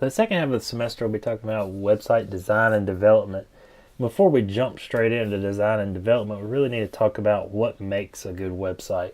The second half of the semester, we'll be talking about website design and development. Before we jump straight into design and development, we really need to talk about what makes a good website.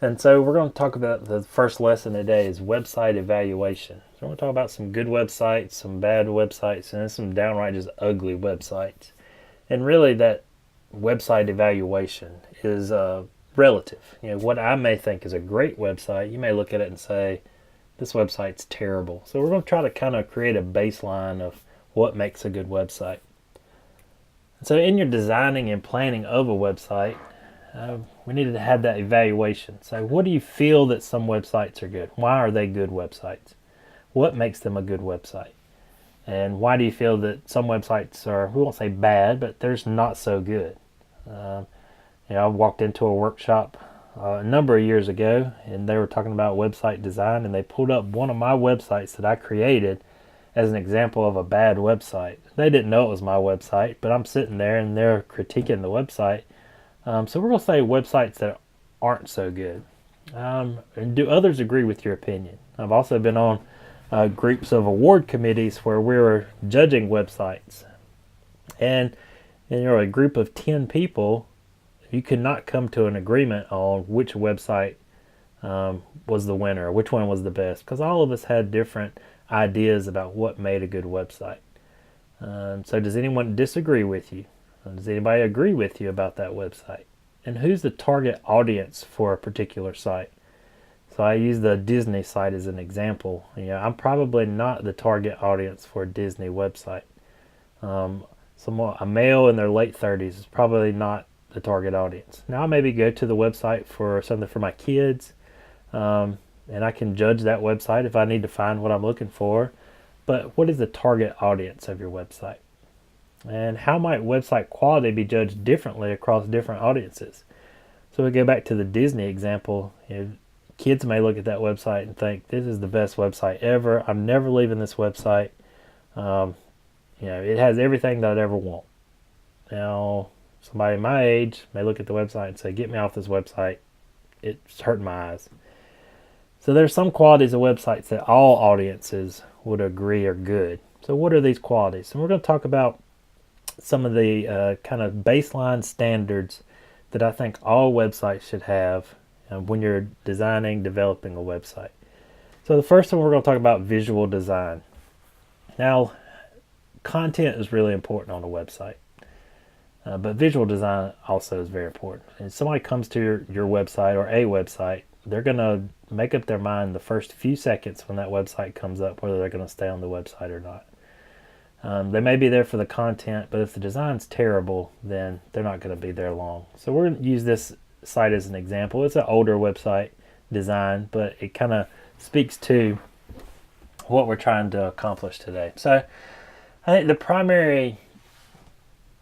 And so we're going to talk about the first lesson today is website evaluation. So we're going to talk about some good websites, some bad websites, and then some downright just ugly websites. And really that website evaluation is relative. What I may think is a great website, you may look at it and say, this website's terrible. So we're going to try to kind of create a baseline of what makes a good website. So in your designing and planning of a website, we needed to have that evaluation. So what do you feel that some websites are good? Why are they good websites? What makes them a good website? And why do you feel that some websites are, we won't say bad, but they're not so good? I walked into a workshop a number of years ago, and they were talking about website design, and they pulled up one of my websites that I created as an example of a bad website. They didn't know it was my website, but I'm sitting there and they're critiquing the website. So we're going to say websites that aren't so good. And do others agree with your opinion? I've also been on groups of award committees where we were judging websites. And a group of 10 people, you could not come to an agreement on which website was the winner, or which one was the best, because all of us had different ideas about what made a good website. So does anyone disagree with you? Does anybody agree with you about that website? And who's the target audience for a particular site? So I use the Disney site as an example. I'm probably not the target audience for a Disney website. A male in their late 30s is probably not the target audience. Now I maybe go to the website for something for my kids, and I can judge that website if I need to find what I'm looking for. But what is the target audience of your website? And how might website quality be judged differently across different audiences? So we go back to the Disney example. Kids may look at that website and think, this is the best website ever. I'm never leaving this website. It has everything that I'd ever want. Now, somebody my age may look at the website and say, get me off this website. It's hurting my eyes. So there's some qualities of websites that all audiences would agree are good. So what are these qualities? And we're going to talk about some of the kind of baseline standards that I think all websites should have when you're designing, developing a website. So the first one, we're going to talk about visual design. Now, content is really important on a website, but visual design also is very important. And if somebody comes to your website or a website, they're going to make up their mind the first few seconds when that website comes up whether they're going to stay on the website or not. They may be there for the content, but if the design's terrible, then they're not going to be there long. So we're going to use this site as an example. It's an older website design, but it kind of speaks to what we're trying to accomplish today. So I think the primary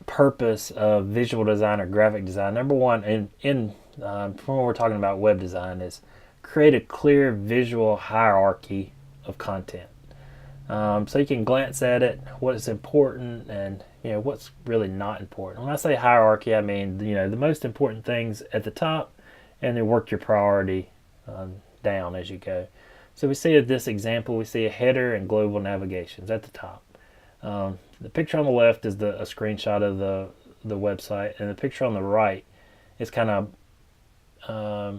purpose of visual design or graphic design, number one, when we're talking about web design, is create a clear visual hierarchy of content. So you can glance at it, what is important, and what's really not important. When I say hierarchy, I mean the most important things at the top, and then work your priority down as you go. So we see this example, we see a header and global navigations at the top. The picture on the left is a screenshot of the website, and the picture on the right is kind of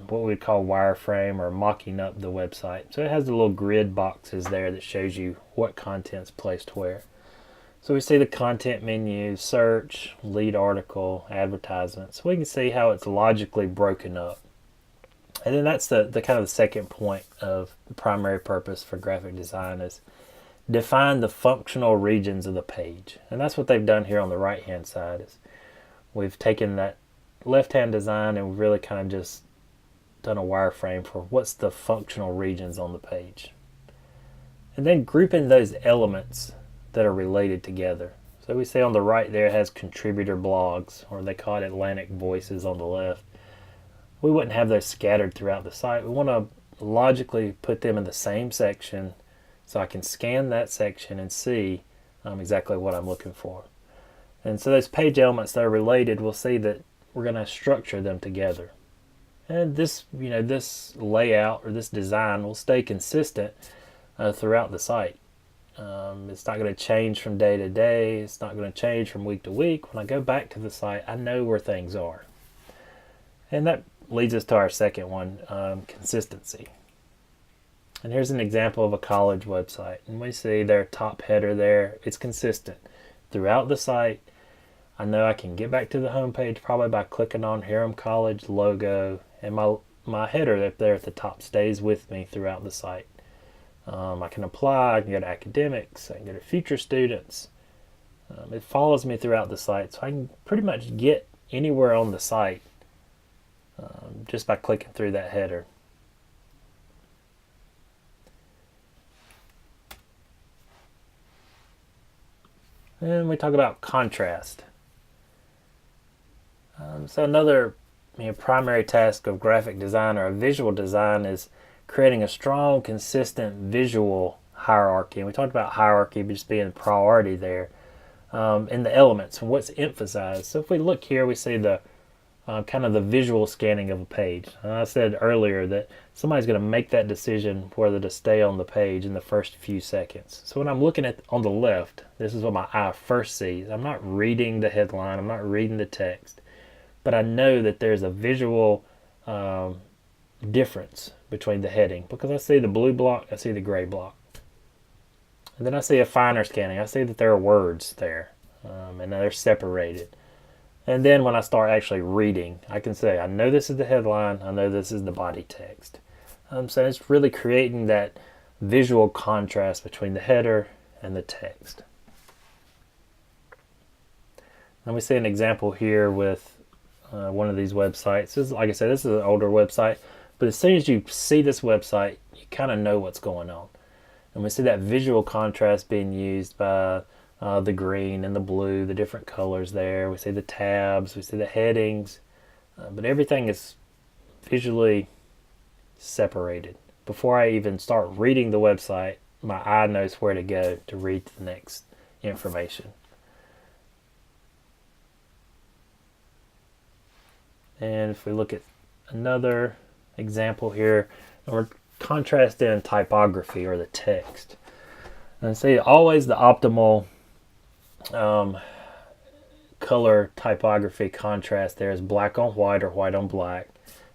what we'd call wireframe or mocking up the website. So it has the little grid boxes there that shows you what content's placed where. So we see the content menu, search, lead article, advertisements. So we can see how it's logically broken up. And then that's the kind of the second point of the primary purpose for graphic design is define the functional regions of the page. And that's what they've done here on the right hand side. Is we've taken that left hand design and we've really kind of just done a wireframe for what's the functional regions on the page. And then grouping those elements that are related together. So we see on the right there it has contributor blogs, or they call it Atlantic Voices on the left. We wouldn't have those scattered throughout the site. We want to logically put them in the same section so I can scan that section and see exactly what I'm looking for. And so those page elements that are related, we'll see that we're going to structure them together. And this layout or this design will stay consistent throughout the site. It's not going to change from day to day. It's not going to change from week to week. When I go back to the site, I know where things are. And that leads us to our second one, consistency. And here's an example of a college website. And we see their top header there. It's consistent throughout the site. I know I can get back to the home page probably by clicking on Hiram College logo, and my header up there at the top stays with me throughout the site. I can apply, I can go to academics, I can go to future students. It follows me throughout the site, so I can pretty much get anywhere on the site just by clicking through that header. And we talk about contrast. So another primary task of graphic design or visual design is creating a strong, consistent visual hierarchy. And we talked about hierarchy just being priority there in the elements and what's emphasized. So if we look here, we see the kind of the visual scanning of a page. And I said earlier that somebody's going to make that decision whether to stay on the page in the first few seconds. So when I'm looking at on the left, this is what my eye first sees. I'm not reading the headline, I'm not reading the text, but I know that there's a visual difference between the heading because I see the blue block, I see the gray block. And then I see a finer scanning. I see that there are words there and they're separated. And then when I start actually reading, I can say, I know this is the headline, I know this is the body text. So it's really creating that visual contrast between the header and the text. And we see an example here with one of these websites. This is, like I said, this is an older website, but as soon as you see this website, you kind of know what's going on. And we see that visual contrast being used by the green and the blue, the different colors there. We see the tabs, we see the headings, but everything is visually separated. Before I even start reading the website, my eye knows where to go to read the next information. And if we look at another example here, we're contrasting typography or the text. And see, always the optimal color typography contrast there is black on white or white on black.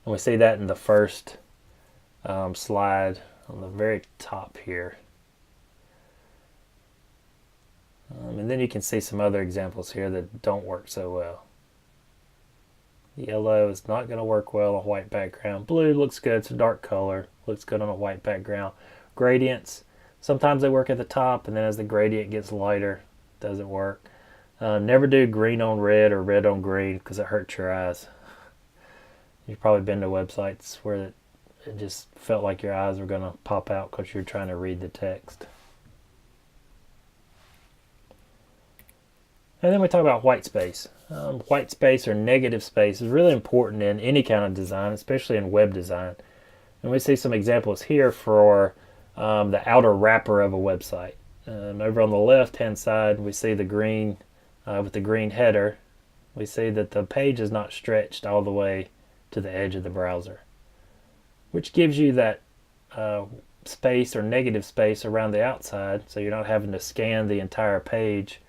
And we see that in the first slide on the very top here. And then you can see some other examples here that don't work so well. Yellow is not going to work well on white background. Blue looks good, it's a dark color, looks good on a white background. Gradients, sometimes they work at the top, and then as the gradient gets lighter, it doesn't work. Never do green on red or red on green because it hurts your eyes. You've probably been to websites where it just felt like your eyes were going to pop out because you're trying to read the text. And then we talk about white space. White space or negative space is really important in any kind of design, especially in web design. And we see some examples here for the outer wrapper of a website. Over on the left-hand side, we see the green with the green header. We see that the page is not stretched all the way to the edge of the browser, which gives you that space or negative space around the outside, so you're not having to scan the entire page,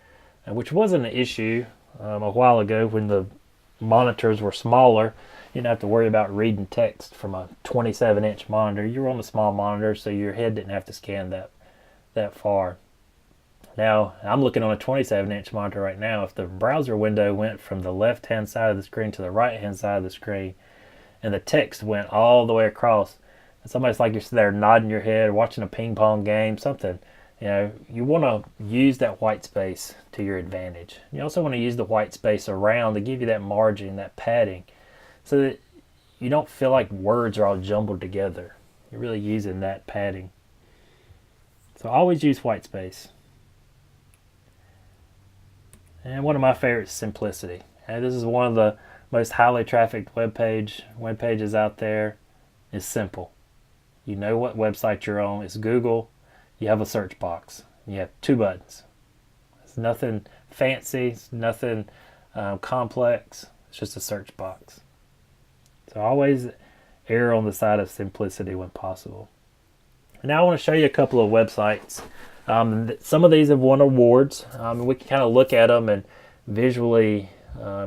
which wasn't an issue a while ago when the monitors were smaller. You didn't have to worry about reading text from a 27-inch monitor. You were on a small monitor, so your head didn't have to scan that far. Now, I'm looking on a 27-inch monitor right now. If the browser window went from the left-hand side of the screen to the right-hand side of the screen, and the text went all the way across, and somebody's like you're sitting there nodding your head, watching a ping pong game, something, you want to use that white space to your advantage. You also want to use the white space around to give you that margin, that padding, so that you don't feel like words are all jumbled together. You're really using that padding. So always use white space. And one of my favorites is simplicity. And this is one of the most highly trafficked web pages out there. Is simple. You know what website you're on. It's Google. You have a search box. You have 2 buttons. It's nothing fancy. It's nothing complex. It's just a search box. So always err on the side of simplicity when possible. And now I want to show you a couple of websites Some of these have won awards. We can kind of look at them and visually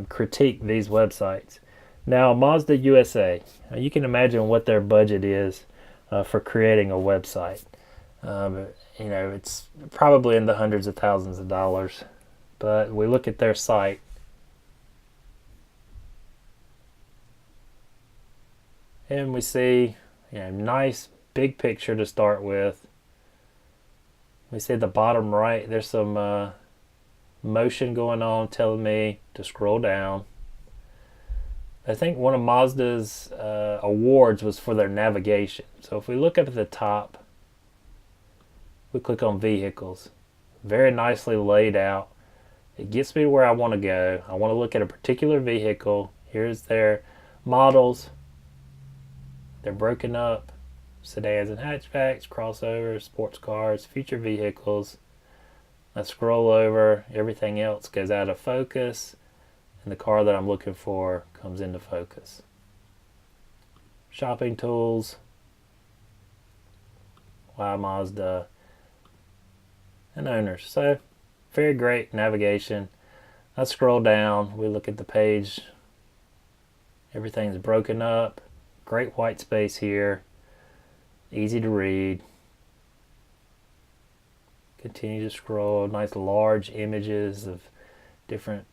critique these websites. Now, Mazda USA, you can imagine what their budget is for creating a website. It's probably in the hundreds of thousands of dollars. But we look at their site. And we see, nice big picture to start with. We see at the bottom right, there's some motion going on telling me to scroll down. I think one of Mazda's awards was for their navigation. So if we look up at the top, we click on vehicles. Very nicely laid out. It gets me to where I want to go. I want to look at a particular vehicle. Here's their models. They're broken up. Sedans and hatchbacks, crossovers, sports cars, future vehicles. I scroll over. Everything else goes out of focus. And the car that I'm looking for comes into focus. Shopping tools. Why Mazda. And owners. So, very great navigation. I scroll down. We look at the page. Everything's broken up. Great white space here. Easy to read. Continue to scroll. Nice large images of different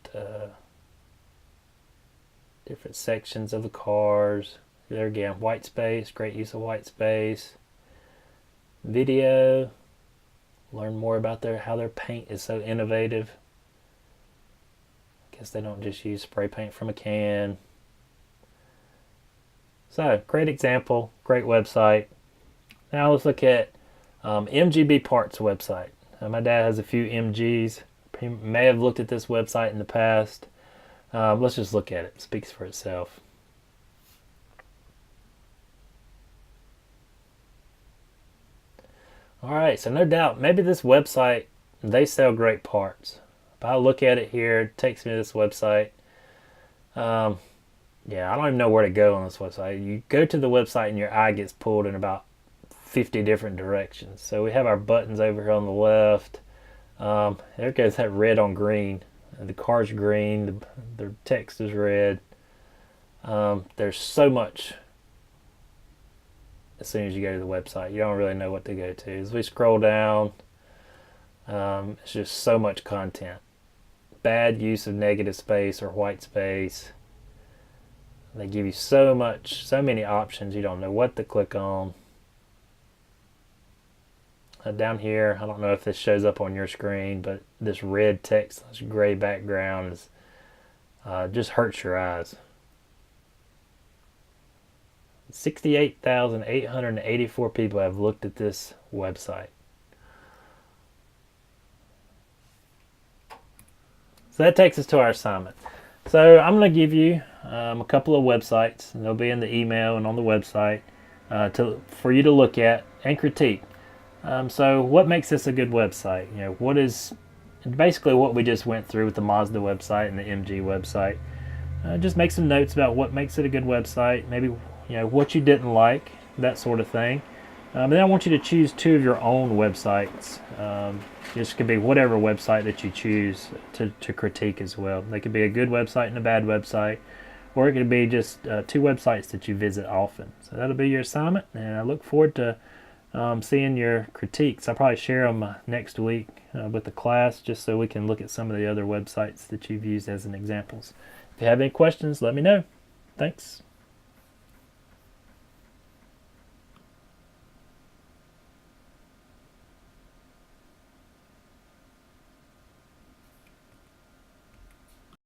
sections of the cars. There again, white space. Great use of white space. Video. Learn more about how their paint is so innovative. I guess they don't just use spray paint from a can. So, great example, great website. Now let's look at MGB Parts website. My dad has a few MGs. He may have looked at this website in the past. Let's just look at it. It speaks for itself. Alright, so no doubt, maybe this website, they sell great parts. If I look at it here, it takes me to this website. Yeah, I don't even know where to go on this website. You go to the website and your eye gets pulled in about 50 different directions. So we have our buttons over here on the left. There goes that red on green. The car's green, the text is red. There's so much as soon as you go to the website. You don't really know what to go to. As we scroll down, it's just so much content. Bad use of negative space or white space. They give you so many options, you don't know what to click on. Down here, I don't know if this shows up on your screen, but this red text, this gray background is just hurts your eyes. 68,884 people have looked at this website. So that takes us to our assignment. So I'm going to give you a couple of websites, and they'll be in the email and on the website for you to look at and critique. So what makes this a good website? What is basically what we just went through with the Mazda website and the MG website. Just make some notes about what makes it a good website, maybe what you didn't like, that sort of thing. And then I want you to choose two of your own websites. This could be whatever website that you choose to critique as well. They could be a good website and a bad website, or it could be just two websites that you visit often. So that'll be your assignment, and I look forward to seeing your critiques. I'll probably share them next week with the class, just so we can look at some of the other websites that you've used as an examples. If you have any questions, let me know. Thanks.